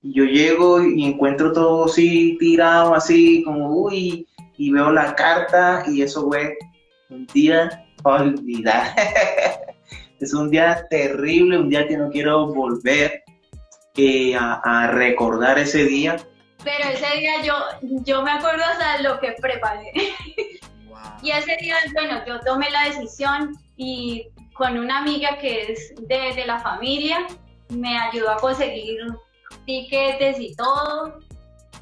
Y yo llego y encuentro todo así tirado, así como, uy, y veo la carta y eso fue un día para olvidar. Es un día terrible, un día que no quiero volver a recordar ese día. Pero ese día yo me acuerdo hasta lo que preparé. Y Wow. ese día, bueno, yo tomé la decisión y con una amiga que es de la familia, me ayudó a conseguir tiquetes y todo,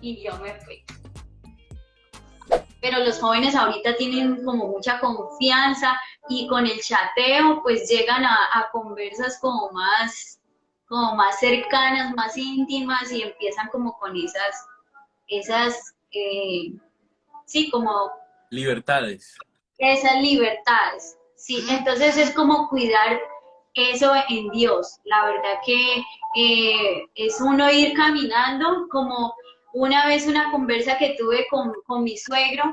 y yo me fui. Pero los jóvenes ahorita tienen como mucha confianza y con el chateo pues llegan a conversas como más cercanas, más íntimas y empiezan como con esas sí, como Libertades. esas libertades, sí, entonces es como cuidar eso en Dios, la verdad que es uno ir caminando, como una vez una conversa que tuve con mi suegro,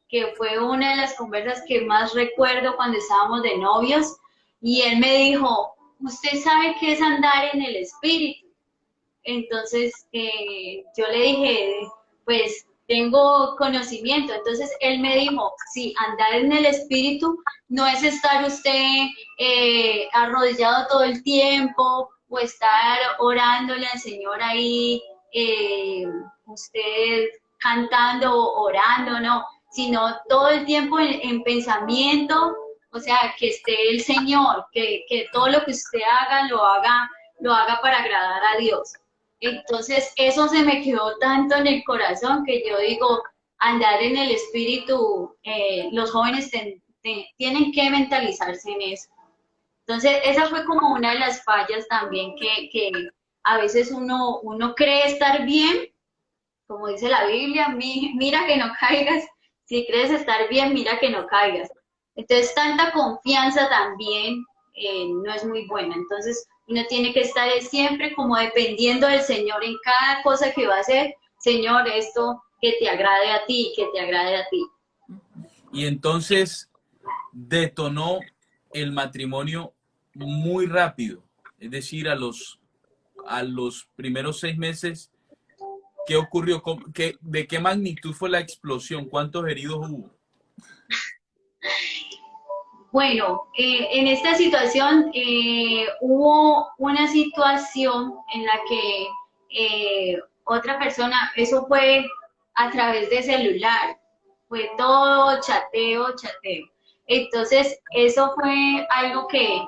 que fue una de las conversas que más recuerdo cuando estábamos de novios, y él me dijo, ¿usted sabe qué es andar en el espíritu? Entonces yo le dije, pues tengo conocimiento. Entonces él me dijo, sí, andar en el espíritu no es estar usted arrodillado todo el tiempo o estar orándole al Señor ahí, eh, usted cantando o orando, no, sino todo el tiempo en pensamiento, o sea, que esté el Señor, que todo lo que usted haga lo haga para agradar a Dios. Entonces, eso se me quedó tanto en el corazón que yo digo, andar en el espíritu, los jóvenes tienen que mentalizarse en eso. Entonces, esa fue como una de las fallas también que a veces uno cree estar bien, como dice la Biblia, mira que no caigas, si crees estar bien, mira que no caigas. Entonces, tanta confianza también no es muy buena. Entonces, uno tiene que estar siempre como dependiendo del Señor en cada cosa que va a hacer. Señor, esto que te agrade a ti, que te agrade a ti. Y entonces detonó el matrimonio muy rápido. Es decir, a los primeros 6 meses, ¿qué ocurrió? ¿De qué magnitud fue la explosión? ¿Cuántos heridos hubo? Bueno, en esta situación hubo una situación en la que otra persona, eso fue a través de celular, fue todo chateo, chateo. Entonces, eso fue algo que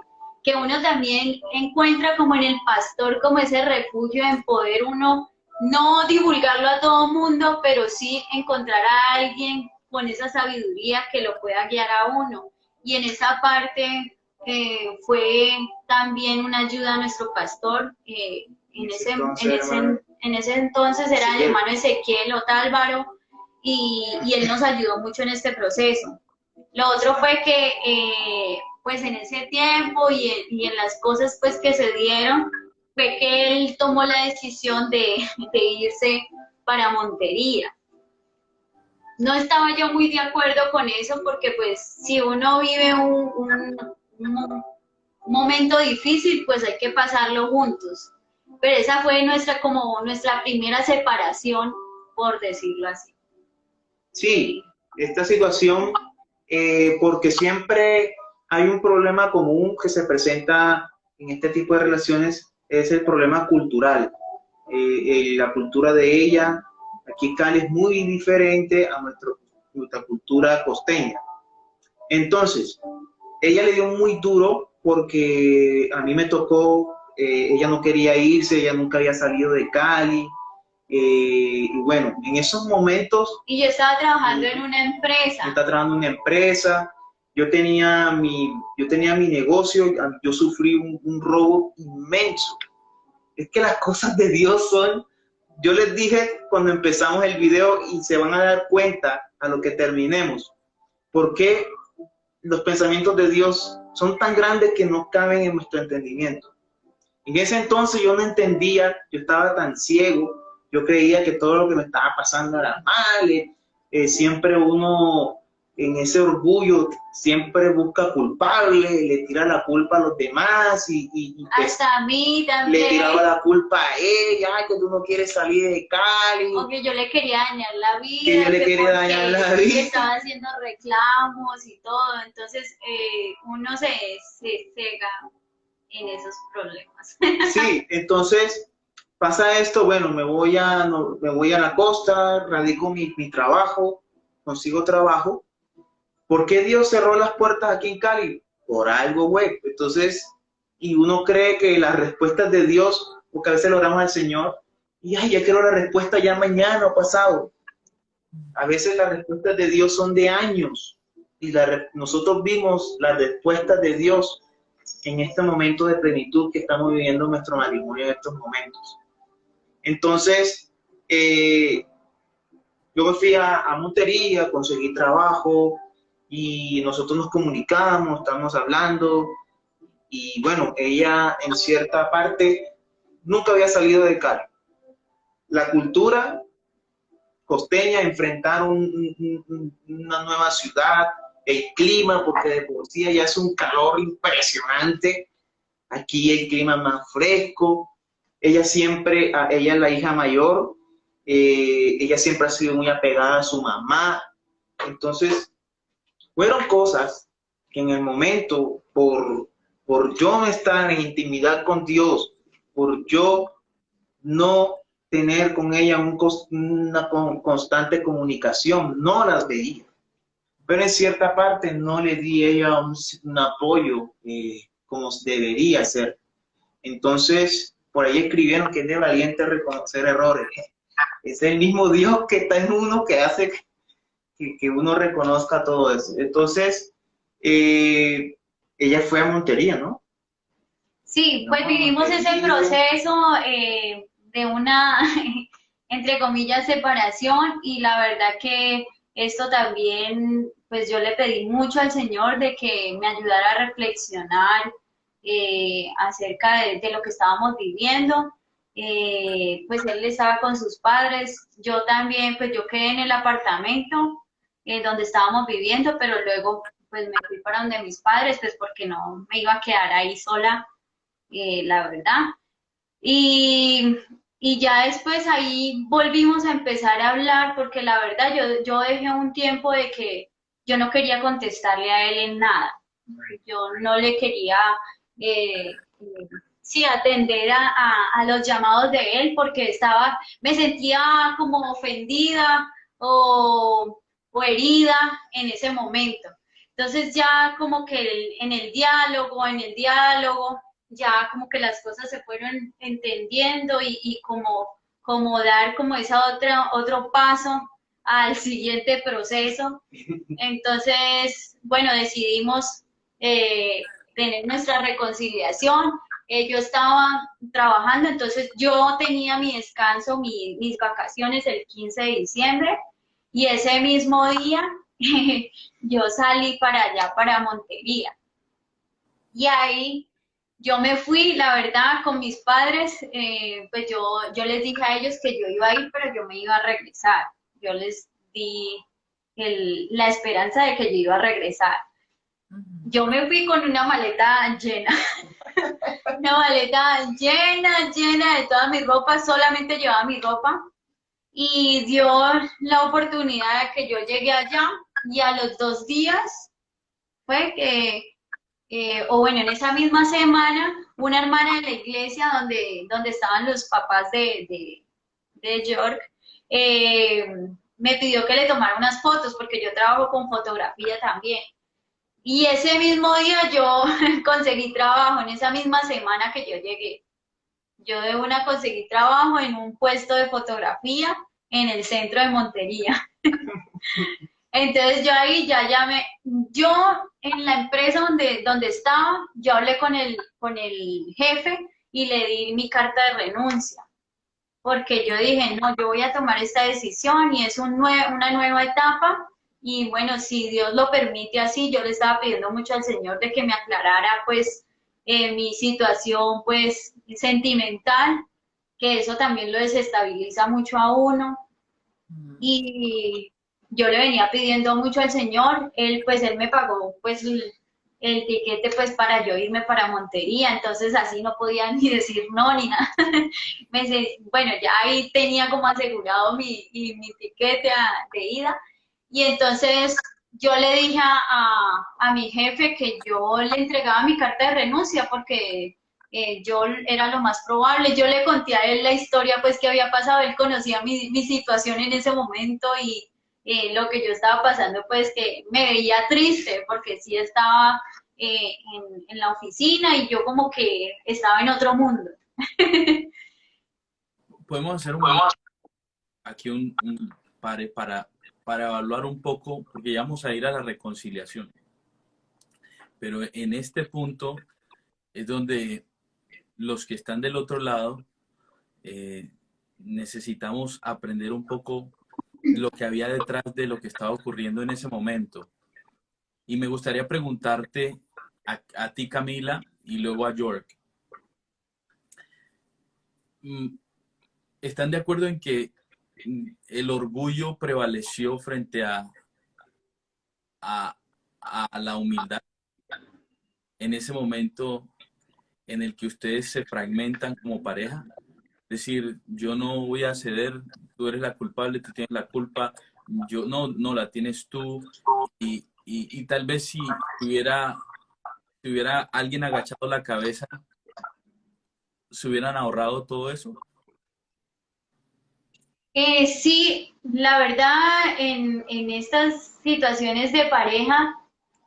uno también encuentra como en el pastor, como ese refugio en poder uno no divulgarlo a todo mundo, pero sí encontrar a alguien con esa sabiduría que lo pueda guiar a uno y en esa parte fue también una ayuda a nuestro pastor. En ese entonces era el hermano Ezequiel Otálvaro y él nos ayudó mucho en este proceso. Lo otro fue que pues en ese tiempo y en las cosas pues que se dieron, fue que él tomó la decisión de irse para Montería. No estaba yo muy de acuerdo con eso porque pues si uno vive un momento difícil, pues hay que pasarlo juntos. Pero esa fue nuestra como nuestra primera separación, por decirlo así. Sí, esta situación, porque siempre hay un problema común que se presenta en este tipo de relaciones, es el problema cultural. La cultura de ella, aquí Cali es muy diferente a nuestra cultura costeña. Entonces, ella le dio muy duro porque a mí me tocó, ella no quería irse, ella nunca había salido de Cali, y bueno, en esos momentos Y yo estaba trabajando en una yo empresa. estaba trabajando en una empresa, yo tenía mi negocio, yo sufrí un robo inmenso. Es que las cosas de Dios son, yo les dije cuando empezamos el video y se van a dar cuenta a lo que terminemos, porque los pensamientos de Dios son tan grandes que no caben en nuestro entendimiento. En ese entonces yo no entendía, yo estaba tan ciego, yo creía que todo lo que me estaba pasando era mal, siempre uno en ese orgullo siempre busca culpable, le tira la culpa a los demás y hasta a mí le también. tiraba la culpa a ella, ay, que tú no quieres salir de Cali. O que yo le quería dañar la vida. Que yo le quería porque dañar la vida. estaba haciendo reclamos y todo. Entonces, uno se cega en esos problemas. Sí, entonces pasa esto, bueno, me voy a la costa, radico mi trabajo, consigo trabajo. ¿Por qué Dios cerró las puertas aquí en Cali? Por algo, güey. Entonces, y uno cree que las respuestas de Dios, porque a veces lo oramos al Señor, y ay, ya quiero la respuesta ya mañana o pasado. A veces las respuestas de Dios son de años, y nosotros vimos las respuestas de Dios en este momento de plenitud que estamos viviendo en nuestro matrimonio en estos momentos. Entonces, yo me fui a Montería, conseguí trabajo, y nosotros nos comunicamos, estamos hablando, y bueno, ella en cierta parte nunca había salido de Cali. La cultura costeña, enfrentar una nueva ciudad, el clima, porque de por sí allá es un calor impresionante, aquí el clima es más fresco, ella es la hija mayor, ella siempre ha sido muy apegada a su mamá, entonces fueron cosas que en el momento, por yo no estar en intimidad con Dios, por yo no tener con ella una constante comunicación, no las veía. Pero en cierta parte no le di a ella un apoyo como debería ser. Entonces, por ahí escribieron que es de valiente reconocer errores. Es el mismo Dios que está en uno que hace que uno reconozca todo eso. Entonces, ella fue a Montería, ¿no? Sí, pues vivimos ese proceso de una, entre comillas, separación, y la verdad que esto también, pues yo le pedí mucho al Señor de que me ayudara a reflexionar acerca de lo que estábamos viviendo. Pues él estaba con sus padres, yo también, pues yo quedé en el apartamento donde estábamos viviendo, pero luego pues me fui para donde mis padres, pues porque no me iba a quedar ahí sola, la verdad. Y, y ya después ahí volvimos a empezar a hablar, porque la verdad yo dejé un tiempo de que yo no quería contestarle a él en nada. Yo no le quería, sí, atender a los llamados de él, porque me sentía como ofendida o herida en ese momento. Entonces ya como que en el diálogo, ya como que las cosas se fueron entendiendo y como dar como otro paso al siguiente proceso. Entonces, bueno, decidimos tener nuestra reconciliación. Yo estaba trabajando, entonces yo tenía mi descanso, mis vacaciones el 15 de diciembre, y ese mismo día yo salí para allá, para Montería. Y ahí yo me fui, la verdad, con mis padres, pues yo les dije a ellos que yo iba a ir, pero yo me iba a regresar. Yo les di la esperanza de que yo iba a regresar. Yo me fui con una maleta llena, una maleta llena de toda mi ropa, solamente llevaba mi ropa, y dio la oportunidad de que yo llegué allá, y a los 2 días fue o bueno, en esa misma semana, una hermana de la iglesia donde estaban los papás de York, me pidió que le tomara unas fotos, porque yo trabajo con fotografía también. Y ese mismo día yo conseguí trabajo, en esa misma semana que yo llegué. Yo de una conseguí trabajo en un puesto de fotografía en el centro de Montería. Entonces yo ahí ya llamé, yo en la empresa donde estaba, yo hablé con el jefe y le di mi carta de renuncia, porque yo dije, no, yo voy a tomar esta decisión y es una nueva etapa, y bueno, si Dios lo permite así. Yo le estaba pidiendo mucho al Señor de que me aclarara pues mi situación pues sentimental, que eso también lo desestabiliza mucho a uno. Y yo le venía pidiendo mucho al Señor, él me pagó pues el tiquete pues para yo irme para Montería, entonces así no podía ni decir no ni nada. Bueno, ya ahí tenía como asegurado mi tiquete de ida, y entonces yo le dije a mi jefe que yo le entregaba mi carta de renuncia porque yo era lo más probable. Yo le conté a él la historia pues que había pasado, él conocía mi situación en ese momento y lo que yo estaba pasando, pues que me veía triste porque sí estaba en la oficina y yo como que estaba en otro mundo. Podemos hacer un momento aquí un pare para evaluar un poco, porque ya vamos a ir a la reconciliación. Pero en este punto es donde los que están del otro lado necesitamos aprender un poco lo que había detrás de lo que estaba ocurriendo en ese momento. Y me gustaría preguntarte a ti, Camila, y luego a York. ¿Están de acuerdo en que el orgullo prevaleció frente a la humildad en ese momento en el que ustedes se fragmentan como pareja? Es decir, yo no voy a ceder, tú eres la culpable, tú tienes la culpa, yo no la tienes tú. Y tal vez si hubiera alguien agachado la cabeza, ¿se hubieran ahorrado todo eso? Sí, la verdad, en estas situaciones de pareja,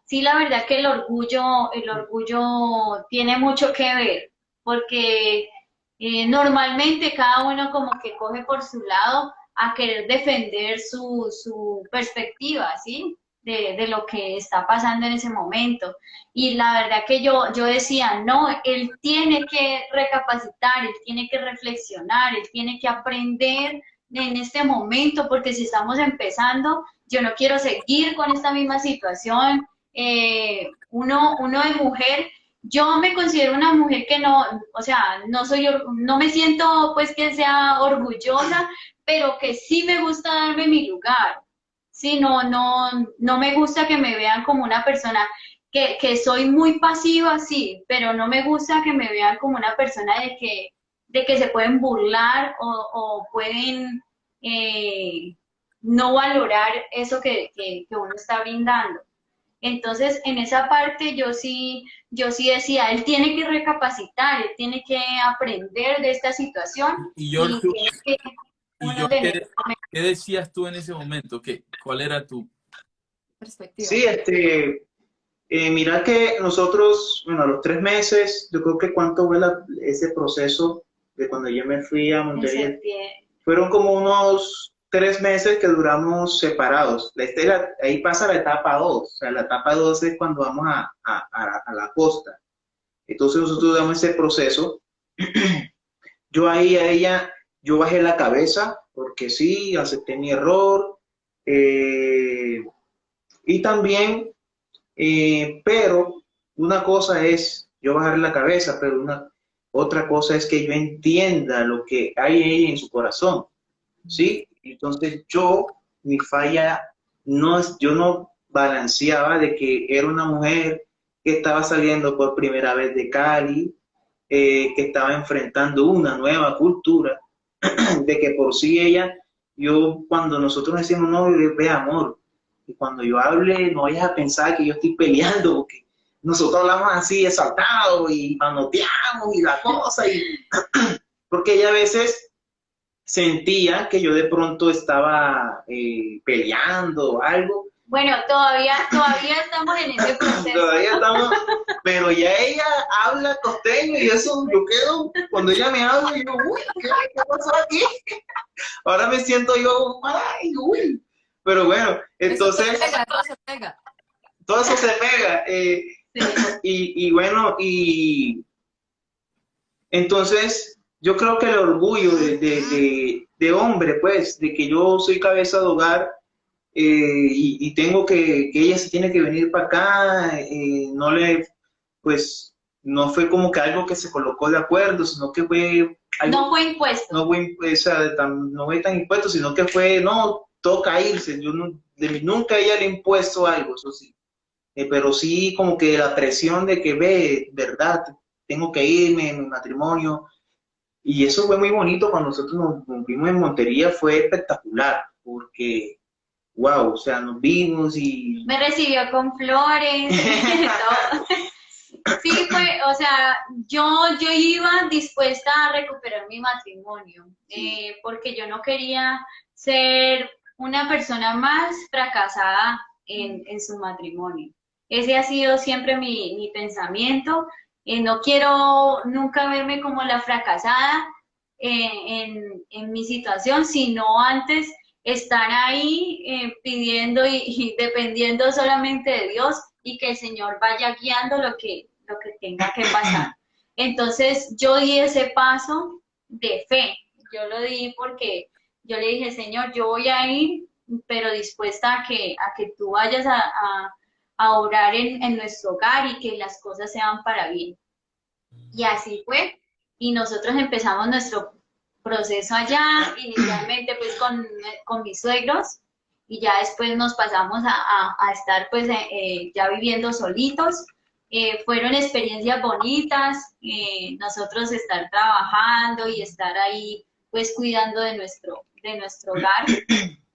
sí, la verdad que el orgullo tiene mucho que ver, porque normalmente cada uno como que coge por su lado a querer defender su perspectiva, ¿sí? De lo que está pasando en ese momento. Y la verdad que yo decía, no, él tiene que recapacitar, él tiene que reflexionar, él tiene que aprender en este momento, porque si estamos empezando, yo no quiero seguir con esta misma situación. Uno de mujer, yo me considero una mujer que no, o sea, no me siento pues que sea orgullosa, pero que sí me gusta darme mi lugar. Sí, no me gusta que me vean como una persona que soy muy pasiva, sí, pero no me gusta que me vean como una persona de que se pueden burlar o pueden no valorar eso que uno está brindando. Entonces, en esa parte yo sí decía, él tiene que recapacitar, él tiene que aprender de esta situación Y y George, tiene que uno tener... ¿qué decías tú en ese momento? ¿Cuál era tu perspectiva? Sí, mira que nosotros, bueno, a los 3 meses, yo creo que cuánto fue ese proceso de cuando yo me fui a Montería, fueron como unos 3 meses que duramos separados. Ahí pasa la etapa 2, o sea, la etapa 2 es cuando vamos a la costa. Entonces nosotros damos ese proceso. Yo ahí a ella, yo bajé la cabeza, porque sí, acepté mi error, y también, pero una cosa es yo bajar la cabeza, pero otra cosa es que yo entienda lo que hay ella en su corazón, ¿sí? Entonces mi falla, yo no balanceaba de que era una mujer que estaba saliendo por primera vez de Cali, que estaba enfrentando una nueva cultura, de que por sí cuando nosotros decimos, no, ve amor, y cuando yo hable, no vayas a pensar que yo estoy peleando, porque nosotros hablamos así, exaltados, y manoteamos, y la cosa, porque ella a veces sentía que yo de pronto estaba peleando o algo. Bueno, todavía estamos en ese proceso. Todavía estamos, pero ya ella habla costeño y eso yo quedo, cuando ella me habla, yo, uy, ¿qué pasó aquí? Ahora me siento yo, ay, uy. Pero bueno, entonces... Todo se pega. Todo eso se pega. Sí. Y bueno, y entonces yo creo que el orgullo de hombre, pues, de que yo soy cabeza de hogar, y tengo que ella se tiene que venir para acá, pues, no fue como que algo que se colocó de acuerdo, sino que fue algo, No fue impuesto. no fue tan impuesto, sino que fue, no, toca irse. Nunca ella le he impuesto algo, eso sí. Pero sí como que la presión de que ve, verdad, tengo que irme en mi matrimonio. Y eso fue muy bonito cuando nosotros nos vimos en Montería, fue espectacular, porque, wow, o sea, nos vimos y... Me recibió con flores, todo. Sí, fue, o sea, yo iba dispuesta a recuperar mi matrimonio, porque yo no quería ser una persona más fracasada en su matrimonio. Ese ha sido siempre mi pensamiento. No quiero nunca verme como la fracasada en mi situación, sino antes estar ahí pidiendo y dependiendo solamente de Dios y que el Señor vaya guiando lo que tenga que pasar. Entonces yo di ese paso de fe. Yo lo di porque yo le dije, Señor, yo voy a ir, pero dispuesta a que tú vayas a orar en nuestro hogar y que las cosas sean para bien. Y así fue. Y nosotros empezamos nuestro proceso allá, inicialmente pues con mis suegros, y ya después nos pasamos a estar pues ya viviendo solitos. Fueron experiencias bonitas, nosotros estar trabajando y estar ahí pues cuidando de nuestro hogar,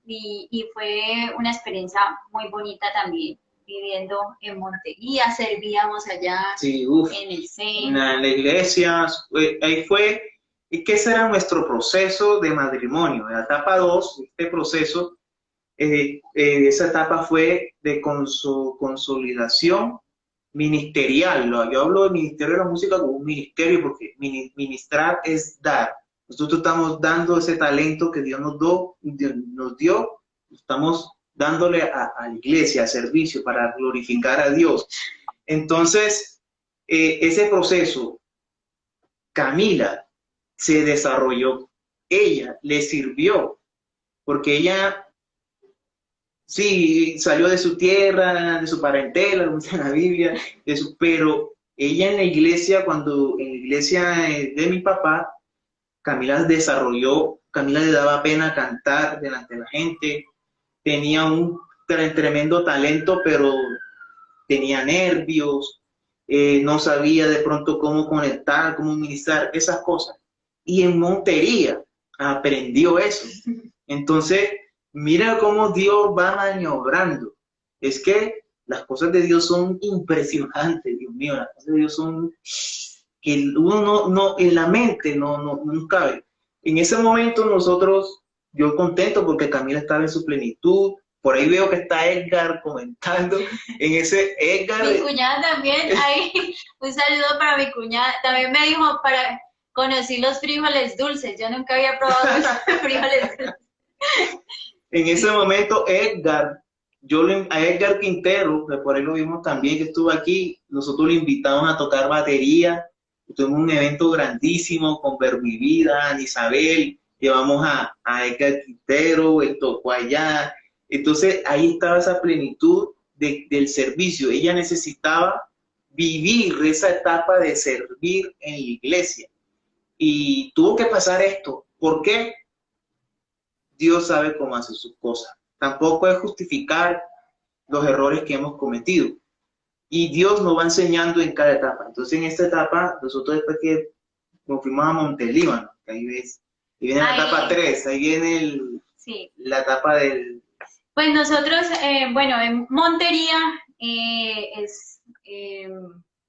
y fue una experiencia muy bonita también, viviendo en Montería, servíamos allá Sí, en el en centro. la iglesia, ahí fue, y que ese era nuestro proceso de matrimonio. En la etapa 2, este proceso, esa etapa fue de consolidación ministerial. Yo hablo de ministerio de la música como un ministerio porque ministrar es dar. Nosotros estamos dando ese talento que Dios nos dio, estamos dándole a la iglesia, a servicio, para glorificar a Dios. Entonces, ese proceso, Camila se desarrolló, ella le sirvió, porque ella sí salió de su tierra, de su parentela, como dice la Biblia, pero ella en la iglesia, cuando en la iglesia de mi papá, Camila desarrolló, Camila le daba pena cantar delante de la gente, tenía un tremendo talento, pero tenía nervios, no sabía de pronto cómo conectar, cómo ministrar, esas cosas. Y en Montería aprendió eso. Entonces, mira cómo Dios va maniobrando. Es que las cosas de Dios son impresionantes, Dios mío, las cosas de Dios son que uno no en la mente no cabe. En ese momento nosotros, yo contento porque Camila estaba en su plenitud. Por ahí veo que está Edgar comentando. En ese Edgar. Mi cuñada también, ahí, un saludo para mi cuñada. También me dijo, conocí los frijoles dulces. Yo nunca había probado los frijoles dulces. En ese momento, Edgar, a Edgar Quintero, que por ahí lo vimos también, que estuvo aquí, nosotros lo invitamos a tocar batería. Tuvimos un evento grandísimo con Verbivida, Ana Isabel, llevamos a Edgar Quintero, él tocó allá. Entonces ahí estaba esa plenitud del servicio. Ella necesitaba vivir esa etapa de servir en la iglesia. Y tuvo que pasar esto. ¿Por qué? Dios sabe cómo hacer sus cosas. Tampoco es justificar los errores que hemos cometido. Y Dios nos va enseñando en cada etapa. Entonces en esta etapa, nosotros después que nos fuimos a Montelíbano, que ahí ves, y viene la etapa 3, ahí viene la etapa del... Pues nosotros, bueno, en Montería,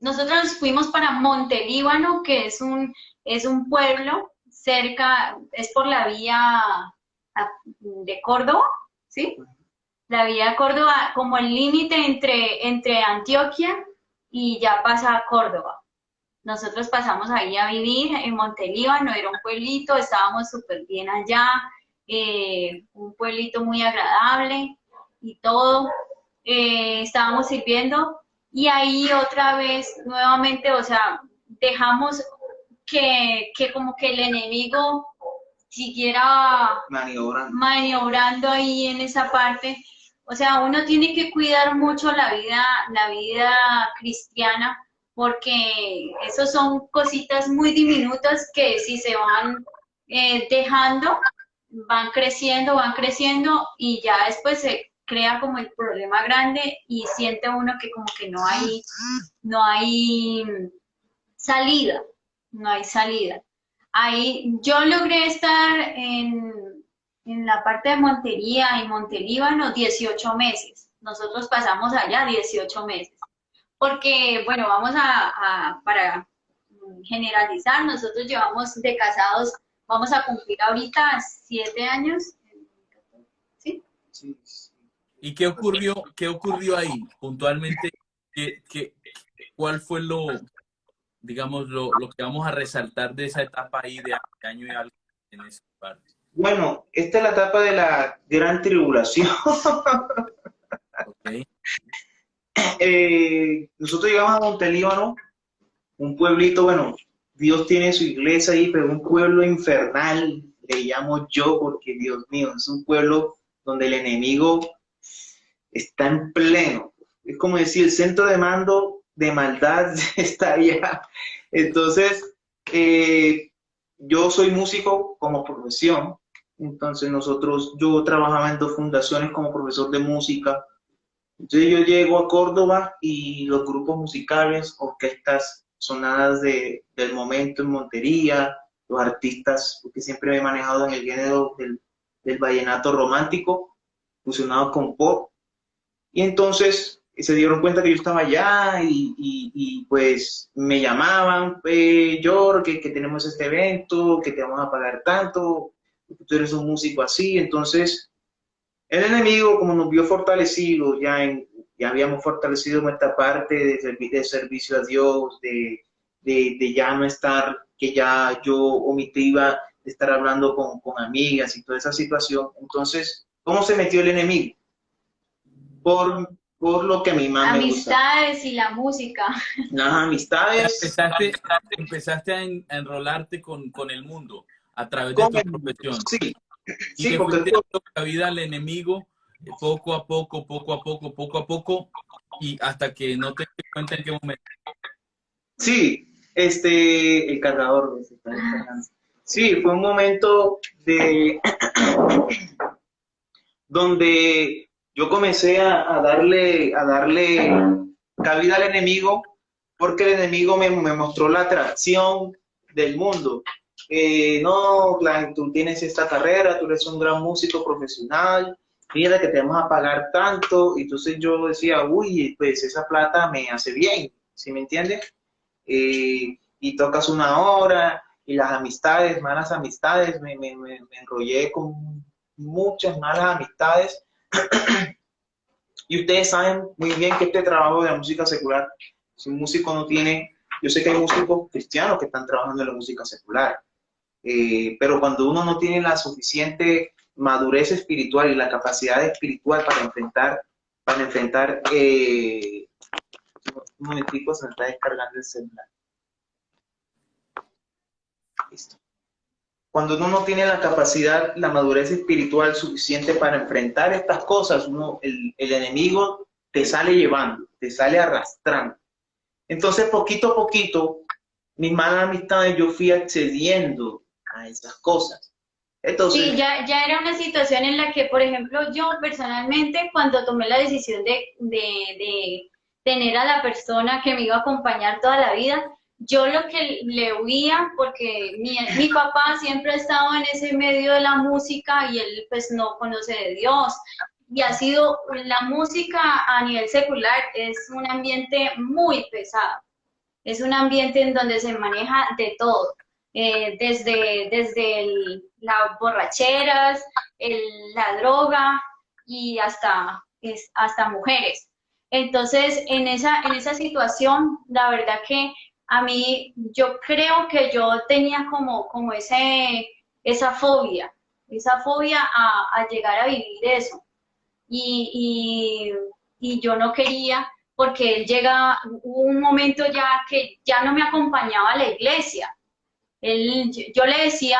nosotros fuimos para Montelíbano, que es un pueblo cerca, es por la vía de Córdoba, ¿sí? La vía de Córdoba, como el límite entre Antioquia y ya pasa a Córdoba. Nosotros pasamos ahí a vivir en Montelíbano, era un pueblito, estábamos súper bien allá, un pueblito muy agradable y todo. Estábamos sirviendo y ahí otra vez, nuevamente, o sea, dejamos que como que el enemigo siguiera maniobrando ahí en esa parte. O sea, uno tiene que cuidar mucho la vida cristiana, porque esos son cositas muy diminutas que si se van dejando, van creciendo y ya después se crea como el problema grande y siente uno que como que no hay salida, no hay salida. Ahí yo logré estar en la parte de Montería y Montelíbano 18 meses. Nosotros pasamos allá 18 meses. Porque, bueno, para generalizar, nosotros llevamos de casados, vamos a cumplir ahorita 7 años. ¿Sí? Sí, sí. ¿Y qué ocurrió ahí puntualmente? ¿Cuál fue digamos, lo que vamos a resaltar de esa etapa ahí de año y algo en esa parte? Bueno, esta es la etapa de la gran tribulación. Okay. Nosotros llegamos a Montelíbano, un pueblito, bueno, Dios tiene su iglesia ahí, pero un pueblo infernal, le llamo yo, porque Dios mío, es un pueblo donde el enemigo está en pleno. Es como decir, el centro de mando de maldad está allá. Entonces, yo soy músico como profesión, entonces yo trabajaba en 2 fundaciones como profesor de música. Entonces yo llego a Córdoba y los grupos musicales, orquestas sonadas del momento en Montería, los artistas, porque siempre me he manejado en el género del vallenato romántico, fusionado con pop. Y entonces se dieron cuenta que yo estaba allá y pues me llamaban, George, que tenemos este evento, que te vamos a pagar tanto, tú eres un músico así. Entonces el enemigo, como nos vio fortalecidos, ya habíamos fortalecido nuestra parte de servicio a Dios, de ya no estar, que ya yo omitía de estar hablando con amigas y toda esa situación. Entonces, ¿cómo se metió el enemigo? Por lo que a mi mamá me gusta. Amistades y la música. Las amistades. Empezaste a enrolarte con el mundo a través de Con tu el- profesión. Sí, Y sí, que porque fuiste dando cabida al enemigo poco a poco, y hasta que no te des cuenta en qué momento. sí, el cargador se está descargando. Sí, fue un momento donde yo comencé a darle cabida al enemigo, porque el enemigo me mostró la atracción del mundo. No, Clan, tú tienes esta carrera, tú eres un gran músico profesional, mira que te vamos a pagar tanto. Y entonces yo decía, uy, pues esa plata me hace bien, ¿sí me entiendes? Y tocas una hora, y las amistades, malas amistades, me enrollé con muchas malas amistades. Y ustedes saben muy bien que este trabajo de la música secular, si un músico no tiene, yo sé que hay músicos cristianos que están trabajando en la música secular, pero cuando uno no tiene la suficiente madurez espiritual y la capacidad espiritual para enfrentar, un momentico, se me está descargando el celular. Listo. Cuando uno no tiene la capacidad, la madurez espiritual suficiente para enfrentar estas cosas, el enemigo te sale llevando, te sale arrastrando. Entonces, poquito a poquito, mis malas amistades, yo fui accediendo a esas cosas. Entonces, Sí, ya era una situación en la que, por ejemplo, yo personalmente, cuando tomé la decisión de tener a la persona que me iba a acompañar toda la vida, yo lo que le huía, porque mi papá siempre ha estado en ese medio de la música y él pues no conoce de Dios. Y ha sido, la música a nivel secular es un ambiente muy pesado, es un ambiente en donde se maneja de todo. Desde las borracheras, la droga y hasta mujeres. Entonces, en esa situación, la verdad que a mí, yo creo que yo tenía como esa fobia a llegar a vivir eso. Y, y yo no quería, porque hubo un momento ya que ya no me acompañaba a la iglesia. Yo le decía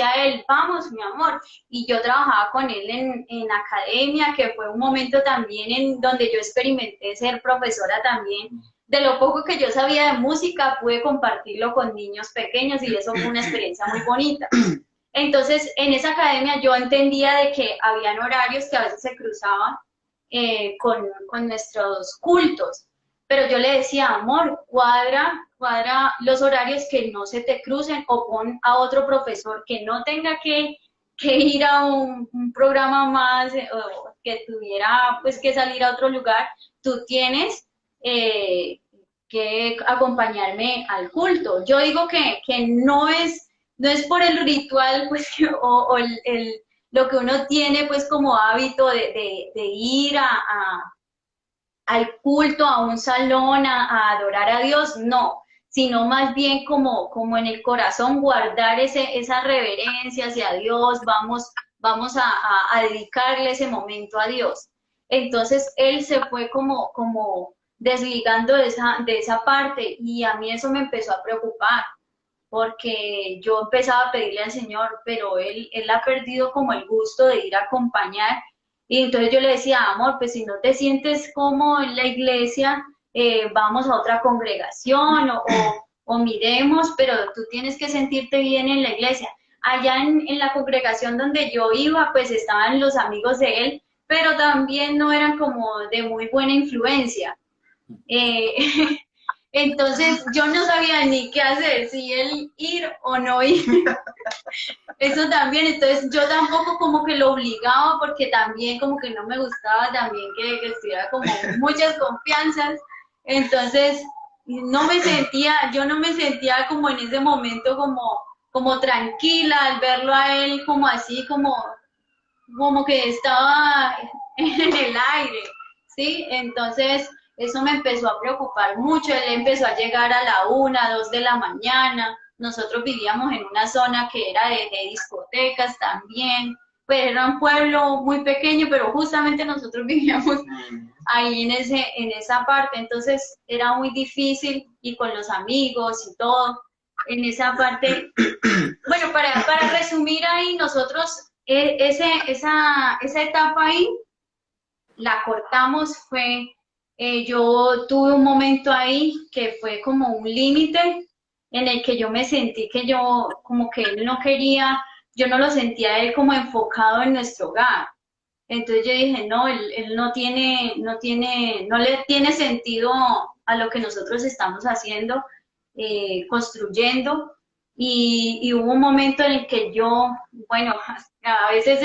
a él, vamos, mi amor, y yo trabajaba con él en academia, que fue un momento también en donde yo experimenté ser profesora también. De lo poco que yo sabía de música, pude compartirlo con niños pequeños y eso fue una experiencia muy bonita. Entonces, en esa academia yo entendía de que habían horarios que a veces se cruzaban con nuestros cultos, pero yo le decía, amor, cuadra los horarios que no se te crucen o pon a otro profesor que no tenga que ir a un programa más o que tuviera pues que salir a otro lugar, tú tienes que acompañarme al culto. Yo digo que no es por el ritual pues, o lo que uno tiene pues como hábito de ir al culto, a un salón, a adorar a Dios, no, sino más bien como en el corazón guardar esa reverencia hacia Dios, vamos a dedicarle ese momento a Dios. Entonces él se fue como desligando de esa parte y a mí eso me empezó a preocupar porque yo empezaba a pedirle al Señor, pero él ha perdido como el gusto de ir a acompañar. Y entonces yo le decía, amor, pues si no te sientes como en la iglesia, vamos a otra congregación o miremos, pero tú tienes que sentirte bien en la iglesia. Allá en la congregación donde yo iba, pues estaban los amigos de él, pero también no eran como de muy buena influencia. Eh, entonces yo no sabía ni qué hacer, si él ir o no ir. Eso también, entonces yo tampoco como que lo obligaba porque también como que no me gustaba también que estuviera como muchas confianzas. Entonces yo no me sentía como en ese momento como tranquila al verlo a él como así, como que estaba en el aire, ¿sí? Entonces, eso me empezó a preocupar mucho, él empezó a llegar a la 1, 2 de la mañana, nosotros vivíamos en una zona que era de discotecas también, pues era un pueblo muy pequeño, pero justamente nosotros vivíamos ahí en esa parte, entonces era muy difícil y con los amigos y todo, en esa parte. Bueno, para resumir ahí, nosotros esa etapa ahí la cortamos, yo tuve un momento ahí que fue como un límite en el que yo me sentí que yo, como que él no quería, yo no lo sentía a él como enfocado en nuestro hogar. Entonces yo dije, no, él no le tiene sentido a lo que nosotros estamos haciendo, construyendo. Y hubo un momento en el que yo, bueno, a veces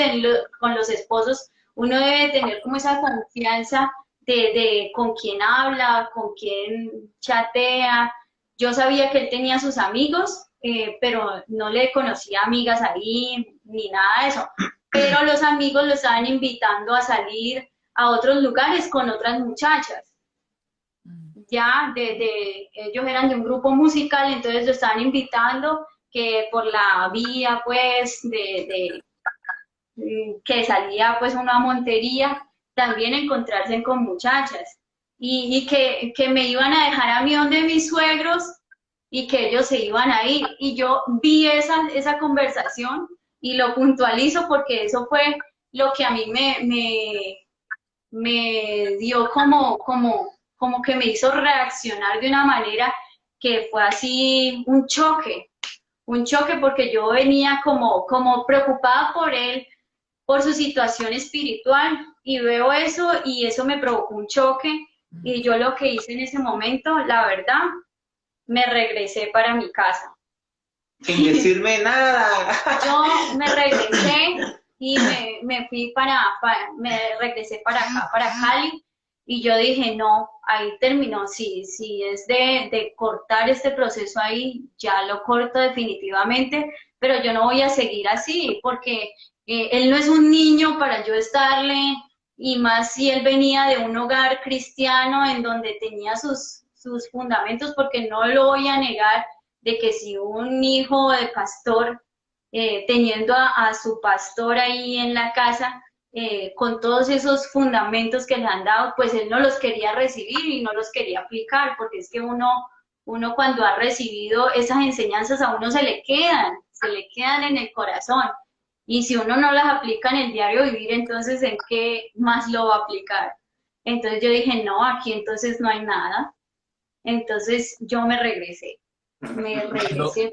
con los esposos uno debe tener como esa confianza de con quién habla, con quién chatea. Yo sabía que él tenía sus amigos, pero no le conocía amigas ahí ni nada de eso. Pero los amigos lo estaban invitando a salir a otros lugares con otras muchachas. Ya ellos eran de un grupo musical, entonces lo estaban invitando que por la vía pues que salía pues una montería, también encontrarse con muchachas y que me iban a dejar a mí donde mis suegros y que ellos se iban a ir. Y yo vi esa conversación y lo puntualizo porque eso fue lo que a mí me dio como que me hizo reaccionar de una manera que fue así un choque porque yo venía como preocupada por él, por su situación espiritual y veo eso y eso me provocó un choque y yo lo que hice en ese momento, la verdad, me regresé para mi casa. Sin decirme nada. Yo me regresé y me fui me regresé para acá, para Cali, y yo dije, no, ahí terminó, si es de cortar este proceso ahí, ya lo corto definitivamente, pero yo no voy a seguir así, porque él no es un niño para yo estarle, y más si él venía de un hogar cristiano en donde tenía sus fundamentos, porque no lo voy a negar, de que si un hijo de pastor, teniendo a su pastor ahí en la casa, con todos esos fundamentos que le han dado, pues él no los quería recibir y no los quería aplicar, porque es que uno cuando ha recibido esas enseñanzas a uno se le quedan en el corazón. Y si uno no las aplica en el diario vivir, entonces ¿en qué más lo va a aplicar? Entonces yo dije, no, aquí entonces no hay nada. Entonces yo me regresé. Me Cuando, regresé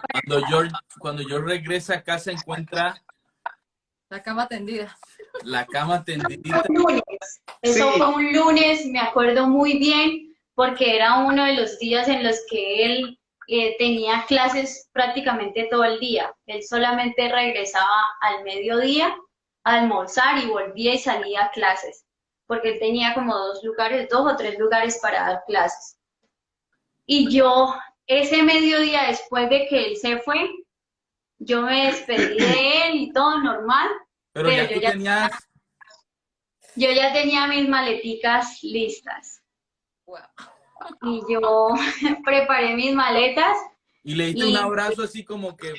cuando George regresa a casa encuentra La cama tendida. la cama tendidita. un lunes. Eso Sí. fue un lunes, me acuerdo muy bien, porque era uno de los días en los que él tenía clases prácticamente todo el día. Él solamente regresaba al mediodía a almorzar y volvía y salía a clases, porque él tenía como dos o tres lugares para dar clases. Y yo, ese mediodía después de que él se fue, yo me despedí de él y todo normal, Pero ya yo tú ya tenías, yo ya tenía mis maleticas listas Wow. y yo preparé mis maletas y le diste un y abrazo así como que,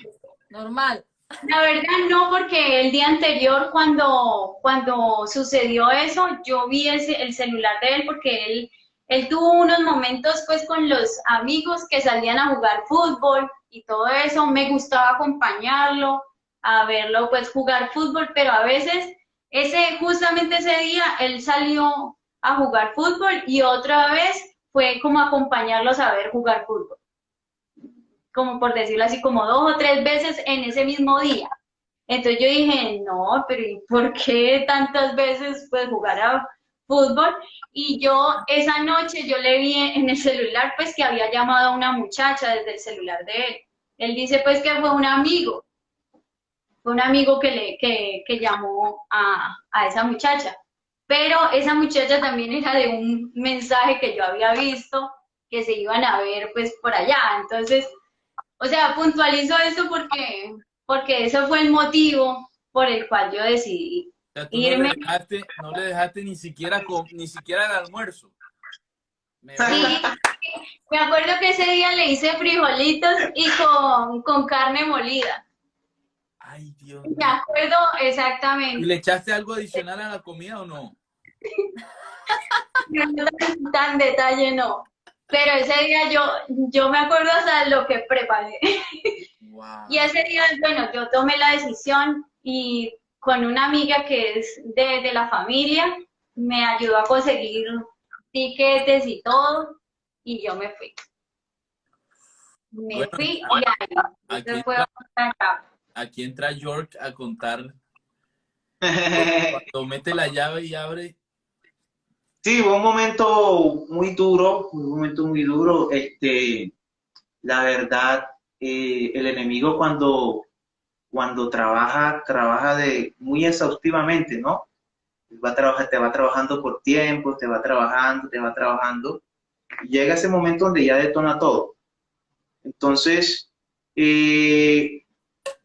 Normal. la verdad no, porque el día anterior cuando sucedió eso, yo vi el celular de él porque él tuvo unos momentos pues con los amigos que salían a jugar fútbol y todo eso, me gustaba acompañarlo, a verlo pues jugar fútbol, pero a veces justamente ese día él salió a jugar fútbol y otra vez fue como acompañarlos a ver jugar fútbol, como por decirlo así, como 2 o 3 veces en ese mismo día. Entonces yo dije, no, pero ¿y por qué tantas veces pues jugar a fútbol? Y yo esa noche yo le vi en el celular pues que había llamado a una muchacha desde el celular de él. Él dice pues que fue un amigo que llamó a esa muchacha. Pero esa muchacha también era de un mensaje que yo había visto que se iban a ver pues por allá. Entonces, o sea, puntualizo eso porque ese fue el motivo por el cual yo decidí o sea, tú irme. no le dejaste ni siquiera ni siquiera el almuerzo. Me Sí, voy. me acuerdo que ese día le hice frijolitos y con carne molida. Ay, Dios Me mío. acuerdo ¿Y exactamente. le echaste algo adicional a la comida o no? No tan detalle no. Pero ese día yo me acuerdo hasta lo que preparé. Wow. Y ese día, bueno, yo tomé la decisión y con una amiga que es de la familia, me ayudó a conseguir tiquetes y todo, y yo me fui. Me Bueno, fui y ahí aquí se fue entra, otra etapa. aquí entra York a contar cuando mete la llave y abre. Sí, fue un momento muy duro, un momento muy duro. La verdad, el enemigo cuando trabaja de muy exhaustivamente, ¿no? Va a trabajar, te va trabajando por tiempo, te va trabajando, y llega ese momento donde ya detona todo. Entonces,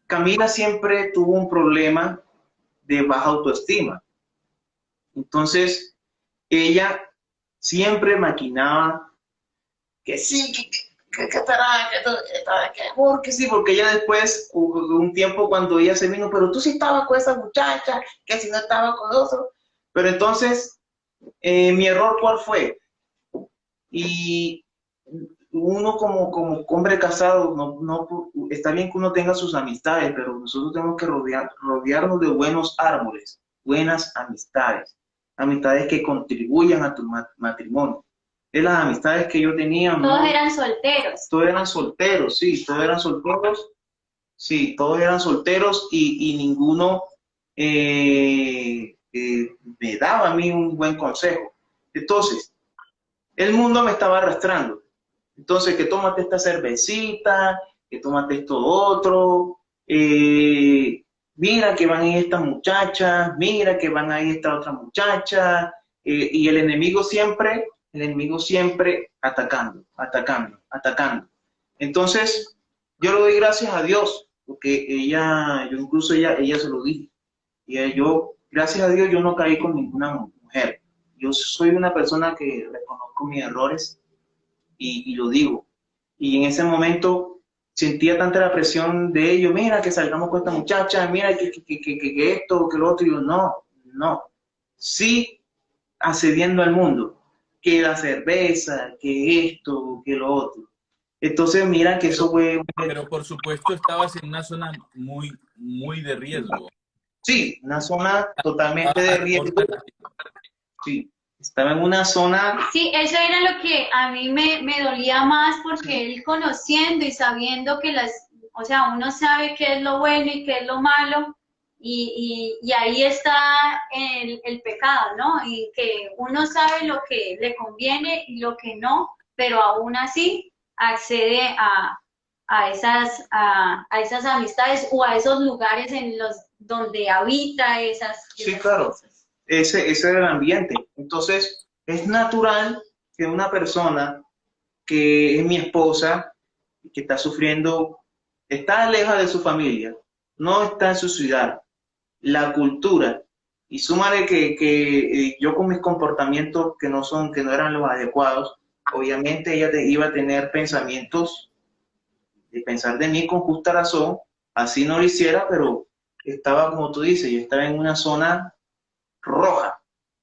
Camila siempre tuvo un problema de baja autoestima. Entonces, ella siempre maquinaba que sí, que estará, porque sí, porque ella después, un tiempo cuando ella se vino, pero tú sí estabas con esa muchacha, que si no estaba con otro. Pero entonces, mi error, ¿cuál fue? Y uno como hombre casado, está bien que uno tenga sus amistades, pero nosotros tenemos que rodearnos de buenos árboles, buenas amistades, amistades que contribuyan a tu matrimonio. De las amistades que yo tenía, Todos ¿no? eran solteros. Todos eran solteros, sí, todos eran solteros, sí, todos eran solteros y ninguno me daba a mí un buen consejo. Entonces, el mundo me estaba arrastrando. Entonces, que tómate esta cervecita, que tómate esto otro, mira que van ahí estas muchachas, mira que van ahí esta otra muchacha, y el enemigo siempre atacando, atacando, atacando. Entonces, yo le doy gracias a Dios, porque yo incluso ella se lo dije, y gracias a Dios, yo no caí con ninguna mujer. Yo soy una persona que reconozco mis errores y lo digo. Y en ese momento sentía tanta la presión de ellos, mira que salgamos con esta muchacha, mira que esto, que lo otro, y yo, no. Sí, accediendo al mundo, que la cerveza, que esto, que lo otro. Entonces, mira que eso fue... Pero por supuesto estabas en una zona muy, muy de riesgo. Sí, una zona totalmente de riesgo. Sí, Estaba en una zona, Sí, eso era lo que a mí me dolía más porque él conociendo y sabiendo que o sea, uno sabe qué es lo bueno y qué es lo malo y ahí está el pecado, ¿no? Y que uno sabe lo que le conviene y lo que no, pero aún así accede a esas amistades o a esos lugares en los donde habita sí, esas claro, cosas. ese era el ambiente. Entonces, es natural que una persona que es mi esposa, que está sufriendo, está lejos de su familia, no está en su ciudad, la cultura, y súmale que yo con mis comportamientos que no eran los adecuados, obviamente ella iba a tener pensamientos de pensar de mí con justa razón, así no lo hiciera, pero estaba, como tú dices, yo estaba en una zona roja,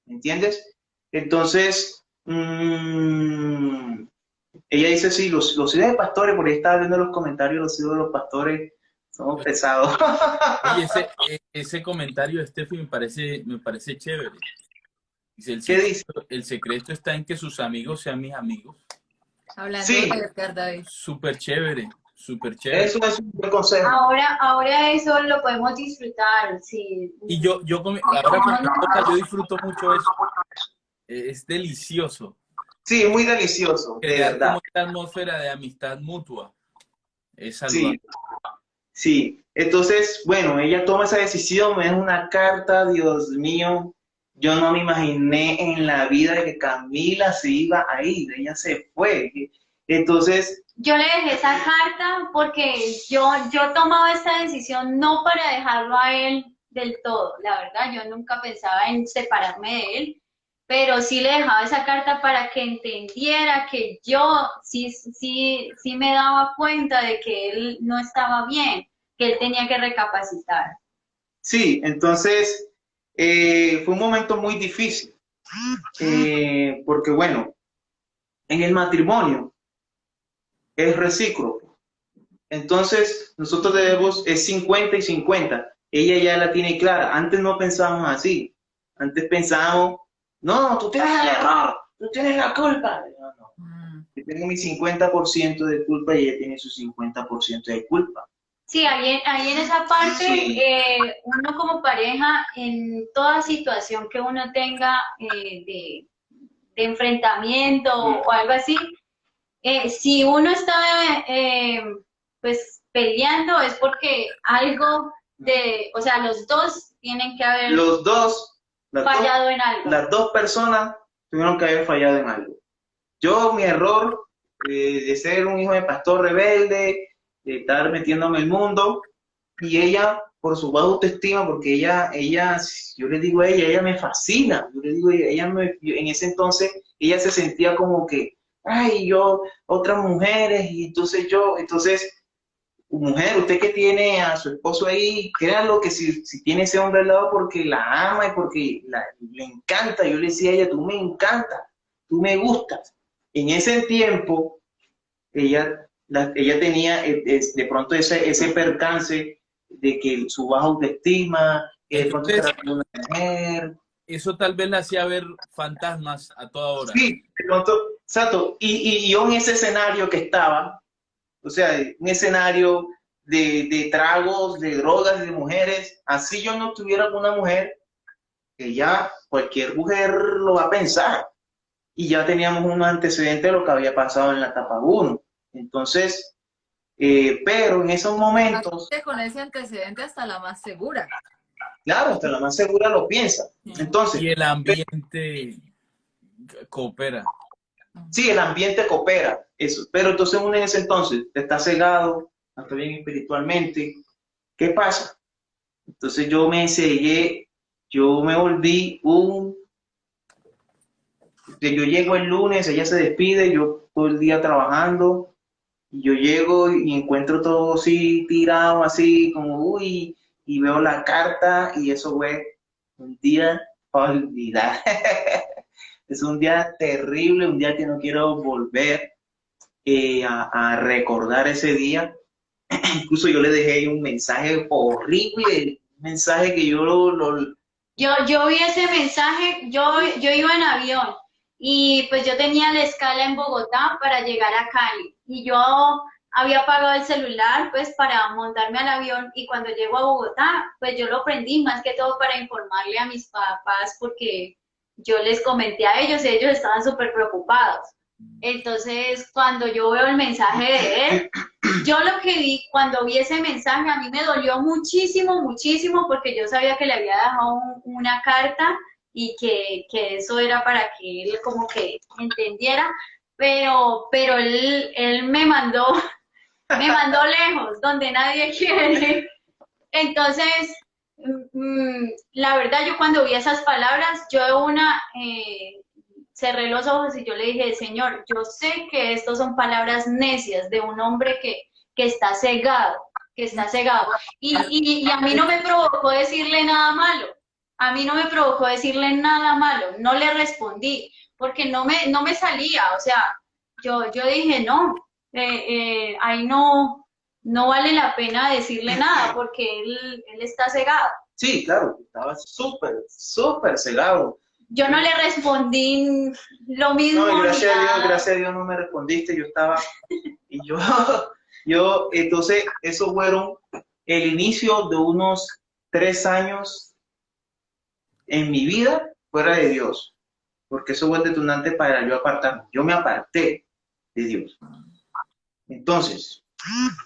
¿me entiendes? Entonces, ella dice, sí, los hijos de pastores, por ahí estaba viendo los comentarios, los hijos de los pastores somos pesados. Oye, ese comentario de Steffi me parece chévere. Dice, ¿Qué dice? el secreto está en que sus amigos sean mis amigos. Hablando Sí, de Edgar David. Súper chévere, súper chévere. eso es un buen consejo. Ahora eso lo podemos disfrutar, sí. Y ahora con mi esposa yo disfruto mucho eso. Es delicioso Sí, muy delicioso, de crear verdad. como esta atmósfera de amistad mutua. Es Sí, saludable. sí. Entonces, bueno, ella toma esa decisión, me da una carta, Dios mío, yo no me imaginé en la vida de que Camila se iba a ir, ella se fue. Entonces, Yo le dejé esa carta porque yo tomaba esta decisión no para dejarlo a él del todo, la verdad, yo nunca pensaba en separarme de él, pero sí le dejaba esa carta para que entendiera que yo sí me daba cuenta de que él no estaba bien, que él tenía que recapacitar. sí, entonces fue un momento muy difícil, porque bueno, en el matrimonio es recíproco. Entonces, nosotros debemos, es 50 y 50. Ella ya la tiene clara. Antes no pensábamos así. Antes pensábamos, no, tú tienes el error, tú tienes la culpa. No, no. Yo tengo mi 50% de culpa y ella tiene su 50% de culpa. Sí, ahí en esa parte, Sí, uno como pareja, en toda situación que uno tenga de enfrentamiento o algo así, si uno está pues peleando es porque algo o sea, los dos tienen que haber los dos, fallado en algo. las dos personas tuvieron que haber fallado en algo. Yo, mi error de ser un hijo de pastor rebelde, de estar metiéndome en el mundo, y ella, por su baja autoestima, porque ella, yo le digo a ella me fascina, yo le digo, en ese entonces, ella se sentía como que, ay, yo, otras mujeres, y entonces, mujer, usted que tiene a su esposo ahí, créanlo que si tiene ese hombre al lado porque la ama y porque le encanta, yo le decía a ella, tú me encantas, tú me gustas. En ese tiempo, ella tenía de pronto ese percance de que su baja autoestima, que de pronto se Entonces, era una mujer. eso tal vez le hacía ver fantasmas a toda hora. Sí, de pronto, exacto. Y yo en ese escenario que estaba, o sea, un escenario de tragos, de drogas, de mujeres, así yo no tuviera con una mujer, que ya cualquier mujer lo va a pensar. Y ya teníamos un antecedente de lo que había pasado en la etapa 1. Entonces, pero en esos momentos, Con ese antecedente hasta la más segura. claro, hasta la más segura lo piensa. Entonces, Y el ambiente coopera. sí, el ambiente coopera, eso. Pero entonces uno en ese entonces está cegado, no está bien espiritualmente. ¿Qué pasa? Entonces yo me cegué, yo me volví yo llego el lunes, ella se despide, yo todo el día trabajando, y yo llego y encuentro todo así tirado, así como, uy, y veo la carta, y eso fue un día para olvidar. Es un día terrible, un día que no quiero volver a recordar ese día. Incluso yo le dejé un mensaje horrible, un mensaje que yo Yo vi ese mensaje, yo iba en avión y pues yo tenía la escala en Bogotá para llegar a Cali y yo había apagado el celular pues para montarme al avión y cuando llego a Bogotá pues yo lo prendí más que todo para informarle a mis papás porque yo les comenté a ellos y ellos estaban súper preocupados. Entonces cuando yo veo el mensaje de él, yo lo que vi, cuando vi ese mensaje, a mí me dolió muchísimo, muchísimo, porque yo sabía que le había dejado una carta y que eso era para que él como que entendiera, pero él me mandó lejos, donde nadie quiere. Entonces, la verdad, yo cuando vi esas palabras, yo de una cerré los ojos y yo le dije, Señor, yo sé que estos son palabras necias de un hombre que está cegado, que está cegado. Y a mí no me provocó decirle nada malo, a mí no me provocó decirle nada malo, no le respondí, porque no me salía, o sea, yo dije, no, ahí no vale la pena decirle nada, porque él está cegado. Sí, claro, estaba súper, súper cegado. Yo no le respondí lo mismo. No, y ni nada. gracias a Dios no me respondiste, yo estaba, y entonces, eso fueron el inicio de unos 3 años en mi vida fuera de Dios, porque eso fue el detonante para yo apartarme. Yo me aparté de Dios. Entonces,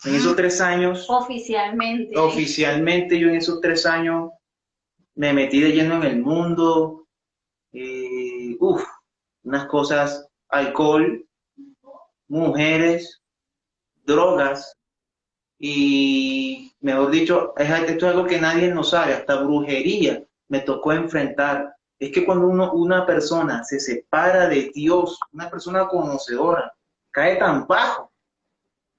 en esos 3 años, oficialmente yo en esos 3 años me metí de lleno en el mundo, unas cosas, alcohol, mujeres, drogas y, mejor dicho, esto es algo que nadie nos sabe, hasta brujería me tocó enfrentar. Es que cuando una persona se separa de Dios, una persona conocedora, cae tan bajo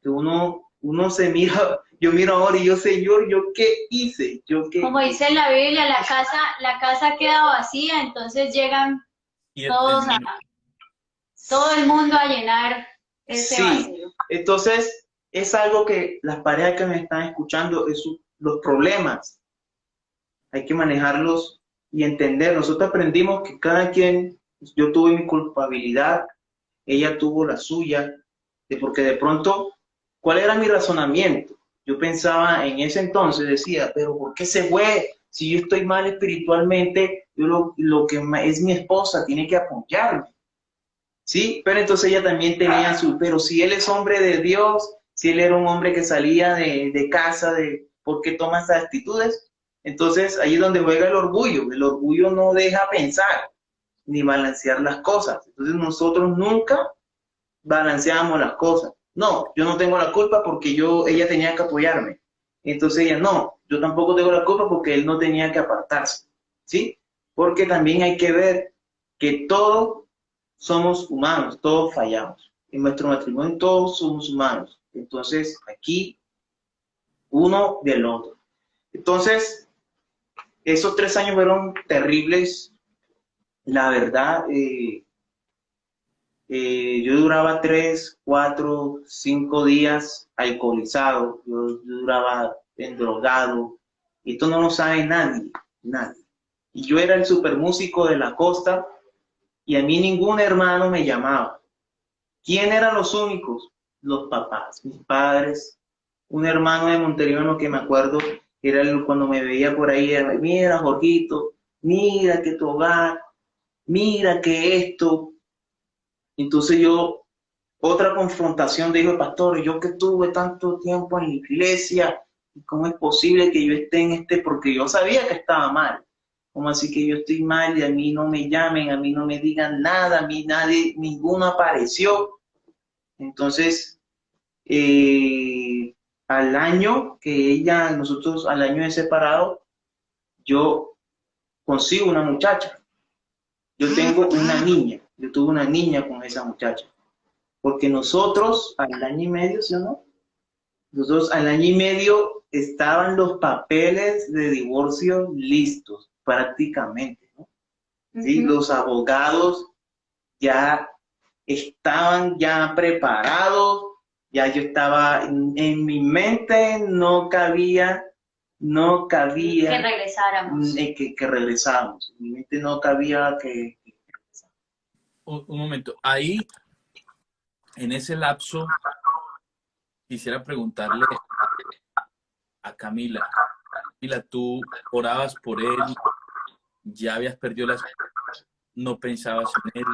que uno se mira, yo miro ahora y yo, Señor, ¿yo qué hice? Como dice en la Biblia, la casa queda vacía, entonces llegan todos todo el mundo a llenar ese vacío. Entonces, es algo que las parejas que me están escuchando, los problemas, hay que manejarlos y entender. Nosotros aprendimos que cada quien, yo tuve mi culpabilidad, ella tuvo la suya, porque de pronto, ¿cuál era mi razonamiento? Yo pensaba en ese entonces, decía, pero ¿por qué se fue? Si yo estoy mal espiritualmente, lo que es mi esposa tiene que apoyarme. Sí, pero entonces ella también tenía pero si él es hombre de Dios, si él era un hombre que salía de casa, ¿por qué toma esas actitudes? Entonces ahí es donde juega el orgullo no deja pensar ni balancear las cosas. Entonces nosotros nunca balanceamos las cosas. No, yo no tengo la culpa porque ella tenía que apoyarme. Entonces ella, no, yo tampoco tengo la culpa porque él no tenía que apartarse. ¿Sí? Porque también hay que ver que todos somos humanos, todos fallamos. En nuestro matrimonio todos somos humanos. Entonces aquí uno del otro. Entonces, esos 3 años fueron terribles. La verdad, yo duraba 3, 4, 5 días alcoholizado, yo duraba endrogado, y esto no lo sabe nadie, nadie. Y yo era el super músico de la costa, y a mí ningún hermano me llamaba. ¿Quién eran los únicos? Los papás, mis padres. Un hermano de Monterrey que me acuerdo, era cuando me veía por ahí, era, mira, Jorgito, mira que tu hogar, mira que esto. Entonces otra confrontación, dijo el pastor, yo que tuve tanto tiempo en la iglesia, ¿cómo es posible que yo esté en porque yo sabía que estaba mal? ¿Cómo así que yo estoy mal y a mí no me llamen, a mí no me digan nada, a mí nadie, ninguno apareció? Entonces, al año que nosotros al año de separado, yo consigo una muchacha. Yo tengo una niña, yo tuve una niña con esa muchacha. Porque nosotros al año y medio, ¿sí o no? Nosotros al año y medio estaban los papeles de divorcio listos, prácticamente, ¿no? ¿Sí? Los abogados ya estaban ya preparados, ya yo estaba, en mi mente no cabía no cabía que regresáramos. que regresáramos. En mi mente no cabía que... Un momento, ahí, en ese lapso, quisiera preguntarle a Camila. Camila, tú orabas por él, ya habías perdido las... no pensabas en él,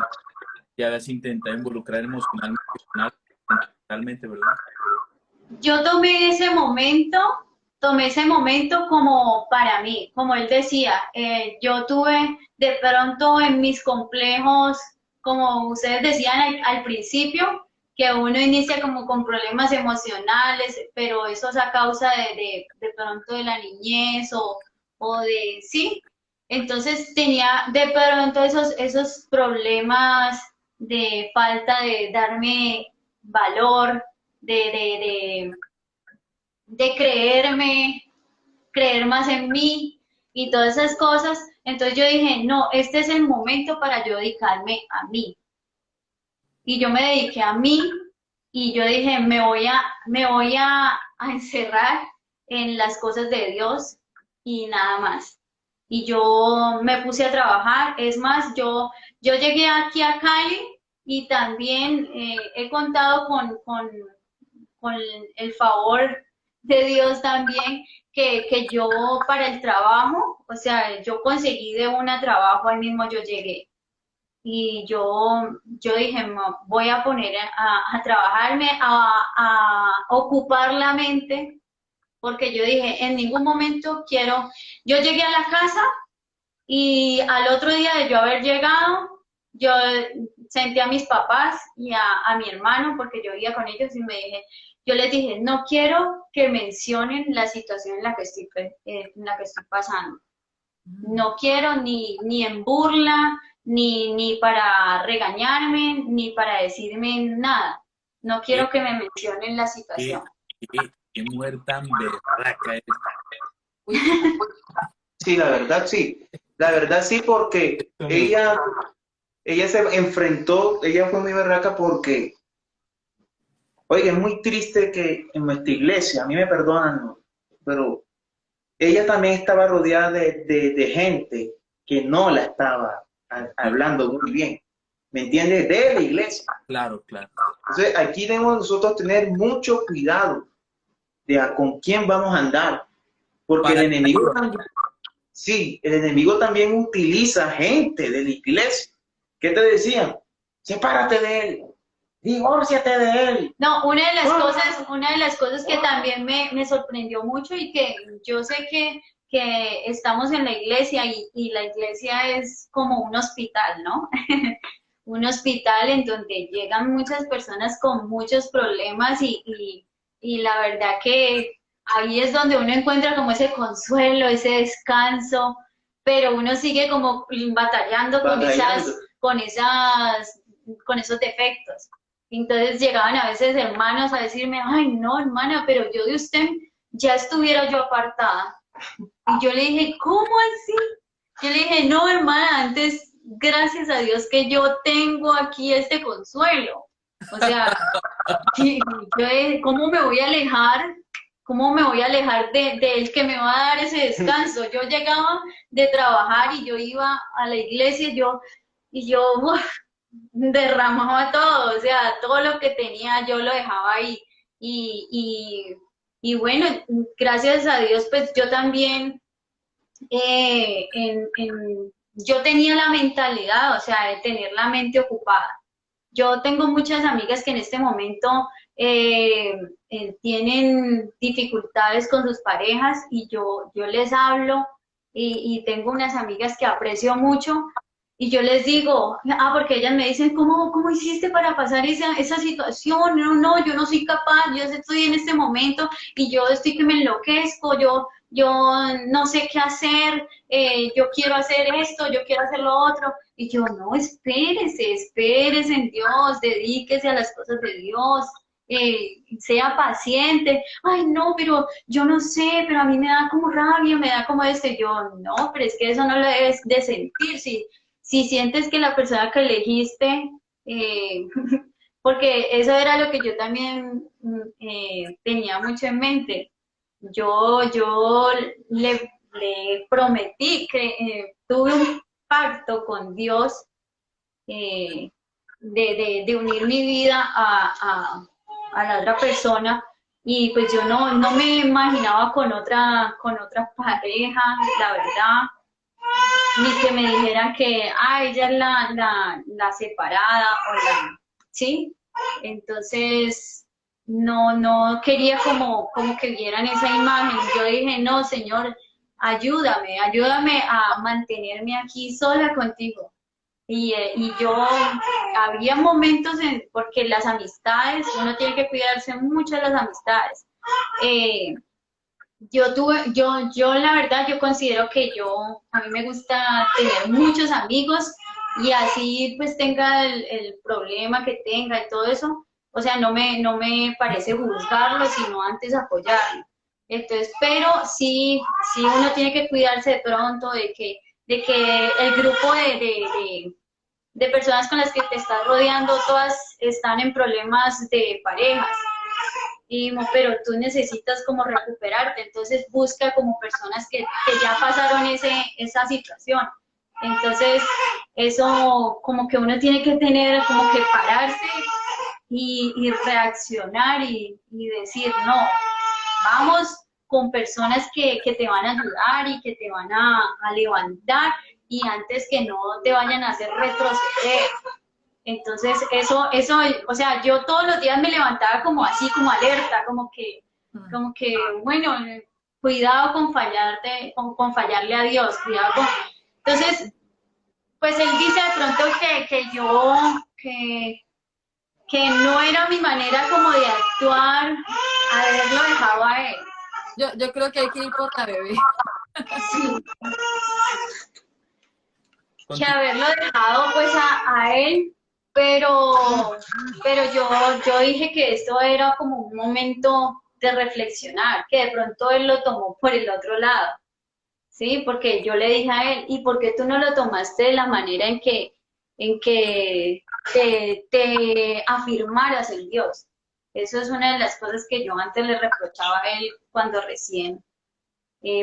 ya habías intentado involucrar emocionalmente, ¿verdad? Yo tomé ese momento como para mí, como él decía, yo tuve de pronto en mis complejos, como ustedes decían al principio, que uno inicia como con problemas emocionales, pero eso es a causa de pronto de la niñez o de, sí, entonces tenía de pronto esos problemas de falta de darme valor, de, de creer más en mí y todas esas cosas. Entonces yo dije, no, este es el momento para yo dedicarme a mí. Y yo me dediqué a mí y yo dije, a encerrar en las cosas de Dios y nada más. Y yo me puse a trabajar. Es más, yo llegué aquí a Cali y también he contado con el favor de Dios también, que yo para el trabajo, o sea, yo conseguí de una trabajo, ahí mismo yo llegué. Y yo dije, "No, voy a poner a trabajarme, a ocupar la mente, porque yo dije, en ningún momento quiero, yo llegué a la casa y al otro día de yo haber llegado, yo sentí a mis papás y a mi hermano, porque yo vivía con ellos, y yo les dije, no quiero que mencionen la situación en la que estoy pasando. No quiero ni en burla, ni para regañarme, ni para decirme nada. No ¿Qué, quiero que me mencionen la qué, situación. qué mujer tan berraca eres? Sí, la verdad sí. La verdad sí, porque ella se enfrentó, ella fue muy berraca porque, oye, es muy triste que en nuestra iglesia, a mí me perdonan, ¿no? Pero ella también estaba rodeada de gente que no la estaba hablando muy bien, ¿me entiendes? De la iglesia. Claro, claro. Entonces, aquí debemos nosotros tener mucho cuidado de con quién vamos a andar, porque el Para enemigo también, sí, el enemigo también utiliza gente de la iglesia. ¿Qué te decían? Sepárate de él, divórciate de él. No, una de las cosas que también me sorprendió mucho y que yo sé que estamos en la iglesia y la iglesia es como un hospital, ¿no? Un hospital en donde llegan muchas personas con muchos problemas y la verdad que ahí es donde uno encuentra como ese consuelo, ese descanso, pero uno sigue como batallando Batallando. con esos defectos. Entonces llegaban a veces hermanos a decirme, ay no, hermana, pero yo de usted ya estuviera yo apartada. Y yo le dije, ¿cómo así? Yo le dije, no, hermana, antes, gracias a Dios que yo tengo aquí este consuelo. O sea, ¿cómo me voy a alejar? ¿Cómo me voy a alejar de él que me va a dar ese descanso? Yo llegaba de trabajar y yo iba a la iglesia y yo derramaba todo, o sea, todo lo que tenía yo lo dejaba ahí. Y, y, y bueno, gracias a Dios, pues yo también yo tenía la mentalidad, o sea, de tener la mente ocupada. Yo tengo muchas amigas que en este momento tienen dificultades con sus parejas y yo les hablo y tengo unas amigas que aprecio mucho y yo les digo, porque ellas me dicen, ¿cómo hiciste para pasar esa situación? No, no, yo no soy capaz, yo estoy en este momento y yo estoy que me enloquezco, yo no sé qué hacer, yo quiero hacer esto, yo quiero hacer lo otro. Y yo, no, espérese en Dios, dedíquese a las cosas de Dios, sea paciente. Ay, no, pero yo no sé, pero a mí me da como rabia, me da como esto. Y yo, no, pero es que eso no lo debes de sentir. Si sientes que la persona que elegiste, eh, porque eso era lo que yo también tenía mucho en mente. yo le prometí que tuve un pacto con Dios eh, de unir mi vida a la otra persona y pues yo no me imaginaba con otra pareja, la verdad, ni que me dijeran que ella es la separada o ¿sí? Entonces no quería como que vieran esa imagen. Yo dije, no, Señor, ayúdame a mantenerme aquí sola contigo. Y yo, había momentos porque las amistades, uno tiene que cuidarse mucho de las amistades. Eh, yo la verdad, yo considero que a mí me gusta tener muchos amigos y así pues tenga el problema que tenga y todo eso, o sea, no me parece juzgarlo, sino antes apoyarlo. Entonces, pero sí uno tiene que cuidarse de pronto de que el grupo de personas con las que te estás rodeando, todas están en problemas de parejas pero tú necesitas como recuperarte, entonces busca como personas que ya pasaron esa situación. Entonces, eso como que uno tiene que tener, como que pararse y reaccionar y decir, no, vamos con personas que te van a ayudar y que te van a levantar y antes que no te vayan a hacer retroceder. Entonces, eso, o sea, yo todos los días me levantaba como así, como alerta, como que, bueno, cuidado con fallarte, con fallarle a Dios, cuidado con... Entonces, pues él dice de pronto que no era mi manera como de actuar, haberlo dejado a él. Yo creo que hay que ir por la bebé. Sí. Que haberlo dejado pues a él, pero yo dije que esto era como un momento de reflexionar, que de pronto él lo tomó por el otro lado, ¿sí? Porque yo le dije a él, ¿y por qué tú no lo tomaste de la manera en que te afirmaras en Dios? Eso es una de las cosas que yo antes le reprochaba a él cuando recién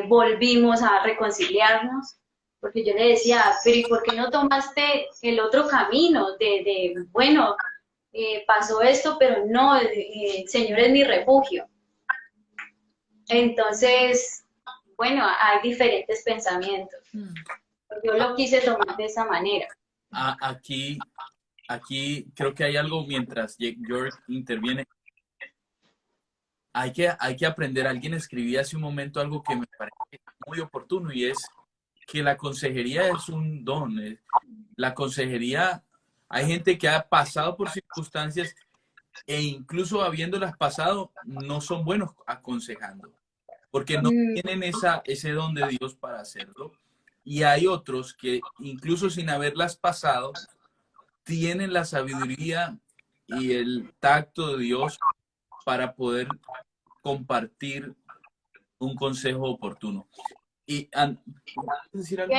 volvimos a reconciliarnos, porque yo le decía, pero ¿y por qué no tomaste el otro camino bueno, pasó esto, pero no, el Señor es mi refugio? Entonces, bueno, hay diferentes pensamientos. Yo lo quise tomar de esa manera. Aquí creo que hay algo mientras George interviene. Hay que aprender. Alguien escribía hace un momento algo que me parece muy oportuno y es que la consejería es un don. La consejería, hay gente que ha pasado por circunstancias e incluso habiéndolas pasado, no son buenos aconsejando, porque no tienen ese don de Dios para hacerlo. Y hay otros que incluso sin haberlas pasado, tienen la sabiduría y el tacto de Dios para poder compartir un consejo oportuno. Y decir algo.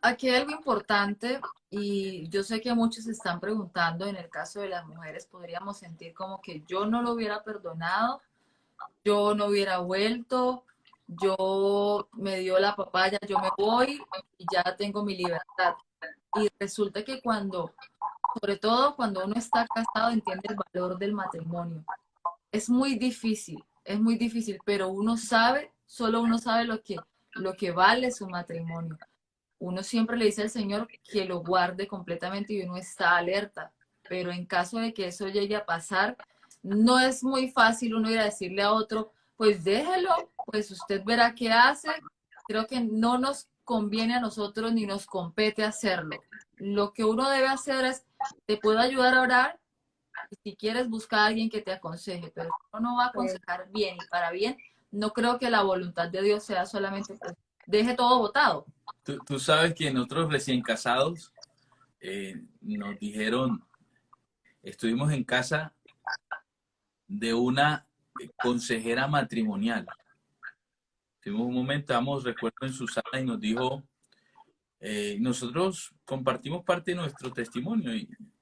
Aquí hay algo importante y yo sé que muchos se están preguntando, en el caso de las mujeres, podríamos sentir como que yo no lo hubiera perdonado, yo no hubiera vuelto, yo me dio la papaya, yo me voy y ya tengo mi libertad. Y resulta que sobre todo cuando uno está casado, entiende el valor del matrimonio. Es muy difícil, pero solo uno sabe lo que vale su matrimonio. Uno siempre le dice al Señor que lo guarde completamente y uno está alerta, pero en caso de que eso llegue a pasar, no es muy fácil uno ir a decirle a otro, pues déjelo, pues usted verá qué hace. Creo que no nos conviene a nosotros ni nos compete hacerlo. Lo que uno debe hacer es, te puedo ayudar a orar, y si quieres buscar a alguien que te aconseje, pero uno no va a aconsejar bien y para bien, no creo que la voluntad de Dios sea solamente, pues, deje todo botado. Tú sabes que nosotros recién casados nos dijeron, estuvimos en casa de una consejera matrimonial. Tuvimos un momento, recuerdo en su sala y nos dijo, nosotros compartimos parte de nuestro testimonio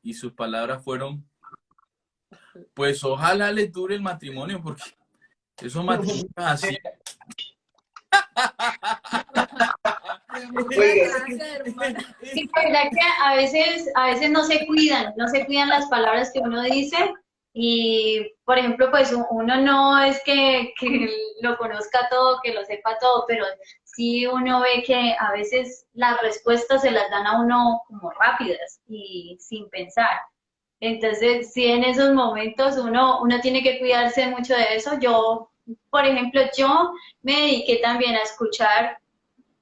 y sus palabras fueron, pues ojalá les dure el matrimonio porque Esos matrimonios así. Muchas Oiga. gracias, hermana. Sí, la verdad que a veces no se cuidan, no se cuidan las palabras que uno dice y, por ejemplo, pues uno no es que lo conozca todo, que lo sepa todo, pero sí uno ve que a veces las respuestas se las dan a uno como rápidas y sin pensar. Entonces, sí, en esos momentos uno tiene que cuidarse mucho de eso. Yo, por ejemplo, yo me dediqué también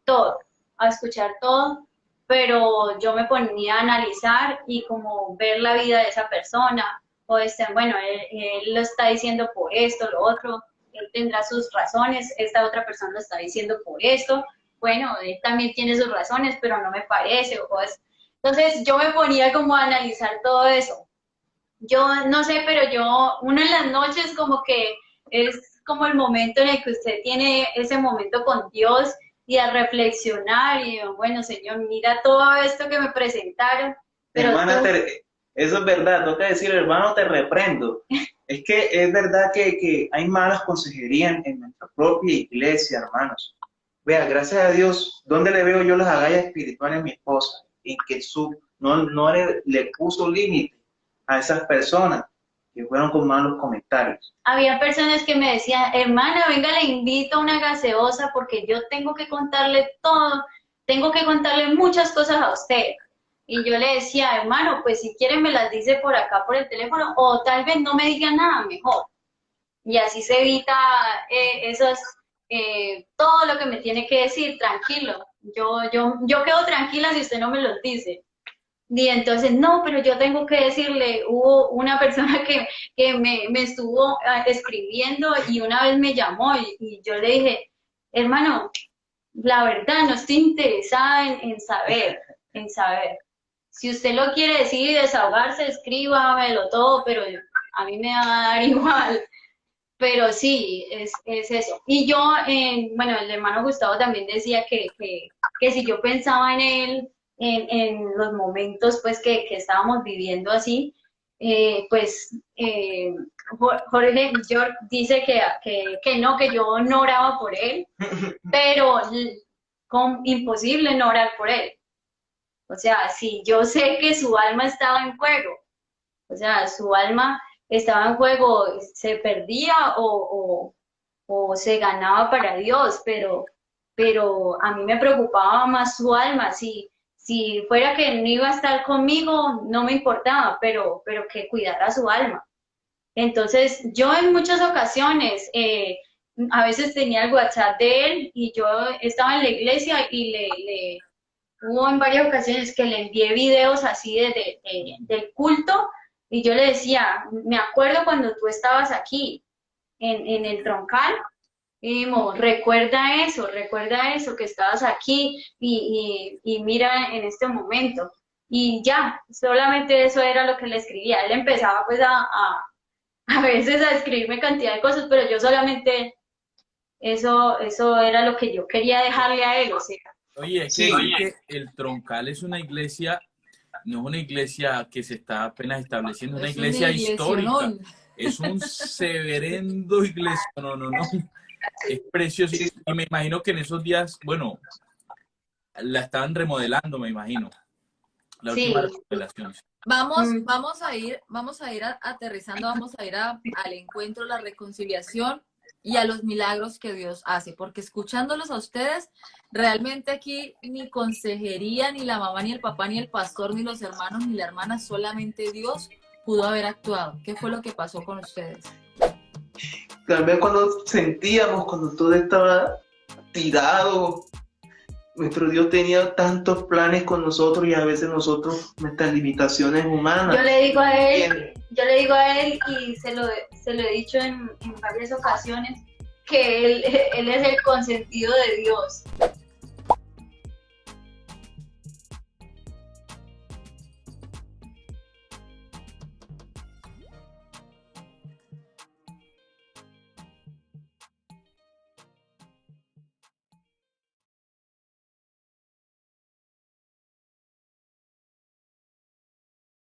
todo, a escuchar todo, pero yo me ponía a analizar y como ver la vida de esa persona, o bueno, él lo está diciendo por esto, lo otro, él tendrá sus razones, esta otra persona lo está diciendo por esto, bueno, él también tiene sus razones, pero no me parece, o cosas. Entonces yo me ponía como a analizar todo eso. Yo no sé, pero uno en las noches como que es como el momento en el que usted tiene ese momento con Dios y a reflexionar y bueno, Señor, mira todo esto que me presentaron, pero Hermana, tú, eso es verdad, toca decir, hermano, te reprendo. Es que es verdad que hay malas consejerías en nuestra propia iglesia, hermanos. Vea, gracias a Dios, ¿dónde le veo yo las agallas espirituales a mi esposa? En que no le puso límite a esas personas que fueron con malos comentarios. había personas que me decían, hermana, venga, le invito a una gaseosa porque yo tengo que contarle todo, tengo que contarle muchas cosas a usted. Y yo le decía, hermano, pues si quiere me las dice por acá por el teléfono o tal vez no me diga nada mejor. Y así se evita todo lo que me tiene que decir, tranquilo. Yo quedo tranquila si usted no me lo dice. Y entonces, no, pero yo tengo que decirle, hubo una persona que me estuvo escribiendo y una vez me llamó y yo le dije, hermano, la verdad no estoy interesada en saber. Si usted lo quiere decir y desahogarse, escríbamelo todo, pero a mí me va a dar igual. Pero sí, es eso. Y yo, bueno, el hermano Gustavo también decía que si yo pensaba en él, en los momentos pues que estábamos viviendo así, pues Jorge York dice que no, que yo no oraba por él, pero imposible no orar por él. O sea, si yo sé que su alma estaba en juego, o sea, su alma estaba en juego, se perdía o se ganaba para Dios, pero a mí me preocupaba más su alma. Si fuera que no iba a estar conmigo, no me importaba, pero que cuidara su alma. Entonces, yo en muchas ocasiones, a veces tenía el WhatsApp de él y yo estaba en la iglesia y hubo en varias ocasiones que le envié videos así del culto y yo le decía, me acuerdo cuando tú estabas aquí en el troncal y dijimos, recuerda eso, que estabas aquí y mira en este momento. Y ya, solamente eso era lo que le escribía. Él empezaba pues a veces a escribirme cantidad de cosas, pero yo solamente eso era lo que yo quería dejarle a él, o sea. Oye, es Sí, que el Troncal es una iglesia, no es una iglesia que se está apenas estableciendo, es una Es iglesia una histórica. iglesionón. Es un severendo iglesia, no. Es precioso. sí, Y me imagino que en esos días, bueno, la estaban remodelando, me imagino. La última Sí. remodelación. Vamos a ir aterrizando, vamos a ir al encuentro, la reconciliación y a los milagros que Dios hace, porque escuchándolos a ustedes, realmente aquí ni consejería, ni la mamá, ni el papá, ni el pastor, ni los hermanos, ni la hermana, solamente Dios pudo haber actuado. ¿Qué fue lo que pasó con ustedes? también cuando todo estaba tirado, nuestro Dios tenía tantos planes con nosotros y a veces nosotros, nuestras limitaciones humanas. Yo le digo a él y se lo he dicho en varias ocasiones que él es el consentido de Dios.